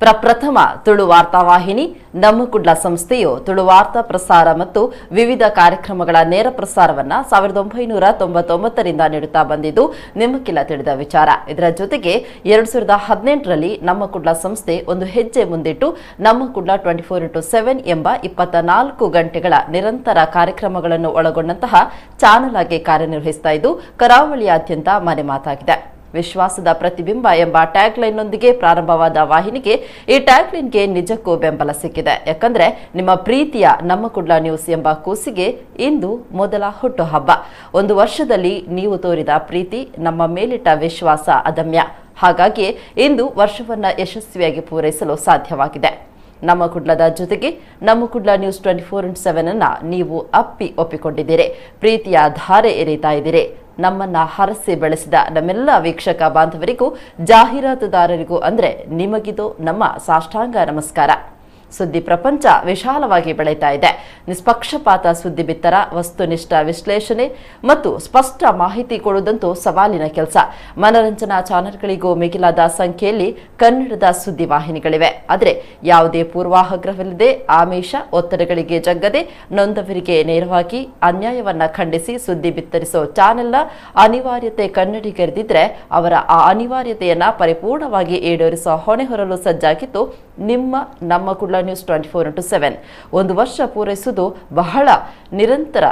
ಪ್ರಪ್ರಥಮ ತುಳು ವಾರ್ತಾವಾಹಿನಿ ನಮ್ಮ ಕುಡ್ಲ ಸಂಸ್ಥೆಯು ತುಳು ವಾರ್ತಾ ಪ್ರಸಾರ ಮತ್ತು ವಿವಿಧ ಕಾರ್ಯಕ್ರಮಗಳ ನೇರ ಪ್ರಸಾರವನ್ನ 1999ರಿಂದ ನೀಡುತ್ತಾ ಬಂದಿದ್ದು ನಿಮಗೆಲ್ಲ ತಿಳಿದ ವಿಚಾರ. ಇದರ ಜೊತೆಗೆ 2018ರಲ್ಲಿ ನಮ್ಮ ಕುಡ್ಲ ಸಂಸ್ಥೆ ಒಂದು ಹೆಜ್ಜೆ ಮುಂದಿಟ್ಟು ನಮ್ಮ ಕುಡ್ಲ 24x7 ಎಂಬ 24 ಗಂಟೆಗಳ ನಿರಂತರ ಕಾರ್ಯಕ್ರಮಗಳನ್ನು ಒಳಗೊಂಡಂತಹ ಚಾನೆಲ್ ಆಗಿ ಕಾರ್ಯನಿರ್ವಹಿಸ್ತಾ ಇದ್ದು ಕರಾವಳಿಯಾದ್ಯಂತ ಮನೆ ಮಾತಾಗಿದೆ. ವಿಶ್ವಾಸದ ಪ್ರತಿಬಿಂಬ ಎಂಬ ಟ್ಯಾಗ್ ಲೈನ್ ನೊಂದಿಗೆ ಪ್ರಾರಂಭವಾದ ವಾಹಿನಿಗೆ ಈ ಟ್ಯಾಗ್ ಲೈನ್ಗೆ ನಿಜಕ್ಕೂ ಬೆಂಬಲ ಸಿಕ್ಕಿದೆ. ಯಾಕಂದ್ರೆ ನಿಮ್ಮ ಪ್ರೀತಿಯ ನಮ್ಮ ಕುಡ್ಲ ನ್ಯೂಸ್ ಎಂಬ ಕೂಸಿಗೆ ಇಂದು ಮೊದಲ ಹುಟ್ಟುಹಬ್ಬ. ಒಂದು ವರ್ಷದಲ್ಲಿ ನೀವು ತೋರಿದ ಪ್ರೀತಿ, ನಮ್ಮ ಮೇಲಿಟ್ಟ ವಿಶ್ವಾಸ ಅದಮ್ಯ. ಹಾಗಾಗಿ ಇಂದು ವರ್ಷವನ್ನ ಯಶಸ್ವಿಯಾಗಿ ಪೂರೈಸಲು ಸಾಧ್ಯವಾಗಿದೆ. ನಮ್ಮ ಕುಡ್ಲದ ಜೊತೆಗೆ ನಮ್ಮ ಕುಡ್ಲ ನ್ಯೂಸ್ 24x7 ಅನ್ನ ನೀವು ಒಪ್ಪಿಕೊಂಡಿದ್ದೀರಿ. ಪ್ರೀತಿಯ ಧಾರೆ ಎರೀತಾ ಇದ್ದೀರಿ. ನಮ್ಮನ್ನ ಹರಸಿ ಬೆಳೆಸಿದ ನಮ್ಮೆಲ್ಲ ವೀಕ್ಷಕ ಬಾಂಧವರಿಗೂ ಜಾಹೀರಾತುದಾರರಿಗೂ ಅಂದ್ರೆ ನಿಮಗಿದು ನಮ್ಮ ಸಾಷ್ಟಾಂಗ ನಮಸ್ಕಾರ. ಸುದ್ದಿ ಪ್ರಪಂಚ ವಿಶಾಲವಾಗಿ ಬೆಳೀತಾ ಇದೆ. ನಿಷ್ಪಕ್ಷಪಾತ ಸುದ್ದಿ ಬಿತ್ತರ, ವಸ್ತುನಿಷ್ಠ ವಿಶ್ಲೇಷಣೆ ಮತ್ತು ಸ್ಪಷ್ಟ ಮಾಹಿತಿ ಕೊಡುವುದಂತೂ ಸವಾಲಿನ ಕೆಲಸ. ಮನರಂಜನಾ ಚಾನೆಲ್ಗಳಿಗೂ ಮಿಗಿಲಾದ ಸಂಖ್ಯೆಯಲ್ಲಿ ಕನ್ನಡದ ಸುದ್ದಿ ವಾಹಿನಿಗಳಿವೆ. ಆದರೆ ಯಾವುದೇ ಪೂರ್ವಾಗ್ರಹವಿಲ್ಲದೆ, ಆಮಿಷ ಒತ್ತಡಗಳಿಗೆ ಜಗ್ಗದೆ, ನೊಂದವರಿಗೆ ನೇರವಾಗಿ ಅನ್ಯಾಯವನ್ನ ಖಂಡಿಸಿ ಸುದ್ದಿ ಬಿತ್ತರಿಸೋ ಚಾನೆಲ್ನ ಅನಿವಾರ್ಯತೆ ಕನ್ನಡಿಗರಿದಿದ್ರೆ ಅವರ ಆ ಅನಿವಾರ್ಯತೆಯನ್ನ ಪರಿಪೂರ್ಣವಾಗಿ ಈಡೇರಿಸುವ ಹೊಣೆ ಹೊರಲು ಸಜ್ಜಾಗಿತ್ತು ನಮ್ಮ ಕುಡ್ಲ ನ್ಯೂಸ್ 24x7. ಒಂದು ವರ್ಷ ಪೂರೈಸುವುದು ಬಹಳ ನಿರಂತರ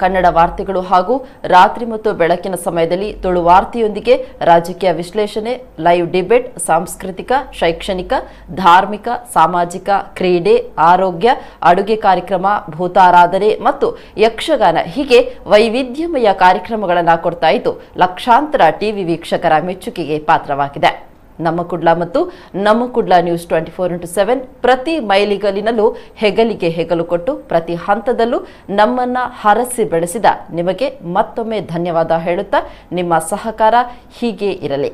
ಕನ್ನಡ ವಾರ್ತೆಗಳು ಹಾಗೂ ರಾತ್ರಿ ಮತ್ತು ಬೆಳಕಿನ ಸಮಯದಲ್ಲಿ ತುಳು ವಾರ್ತೆಯೊಂದಿಗೆ ರಾಜಕೀಯ ವಿಶ್ಲೇಷಣೆ, ಲೈವ್ ಡಿಬೇಟ್, ಸಾಂಸ್ಕೃತಿಕ, ಶೈಕ್ಷಣಿಕ, ಧಾರ್ಮಿಕ, ಸಾಮಾಜಿಕ, ಕ್ರೀಡೆ, ಆರೋಗ್ಯ, ಅಡುಗೆ ಕಾರ್ಯಕ್ರಮ, ಭೂತಾರಾಧನೆ ಮತ್ತು ಯಕ್ಷಗಾನ ಹೀಗೆ ವೈವಿಧ್ಯಮಯ ಕಾರ್ಯಕ್ರಮಗಳನ್ನು ಕೊಡ್ತಾ ಇದ್ದು ಲಕ್ಷಾಂತರ ಟಿವಿ ವೀಕ್ಷಕರ ಮೆಚ್ಚುಗೆಗೆ ಪಾತ್ರವಾಗಿದೆ. ನಮ್ಮ ಕುಡ್ಲ ಮತ್ತು ನಮ್ಮ ಕುಡ್ಲ ನ್ಯೂಸ್ 24x7 ಪ್ರತಿ ಮೈಲಿಗಲಿನಲ್ಲೂ ಹೆಗಲಿಗೆ ಹೆಗಲು ಕೊಟ್ಟು ಪ್ರತಿ ಹಂತದಲ್ಲೂ ನಮ್ಮನ್ನ ಹರಸಿ ಬೆಳೆಸಿದ ನಿಮಗೆ ಮತ್ತೊಮ್ಮೆ ಧನ್ಯವಾದ ಹೇಳುತ್ತಾ ನಿಮ್ಮ ಸಹಕಾರ ಹೀಗೆ ಇರಲಿ.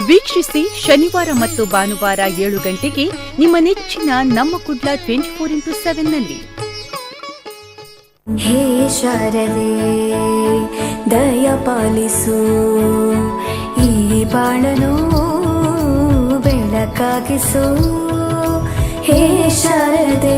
ವೀಕ್ಷಿಸಿ ಶನಿವಾರ ಮತ್ತು ಭಾನುವಾರ 7 ಗಂಟೆಗೆ ನಿಮ್ಮ ನೆಚ್ಚಿನ ನಮ್ಮ ಕುಡ್ಲ 24x7 ನಲ್ಲಿ. ಹೇ ಶಾರದೆ ದಯ ಪಾಲಿಸು, ಈ ಬಾಳನು ಬೆಳಕಾಗಿಸು. ಹೇ ಶಾರದೆ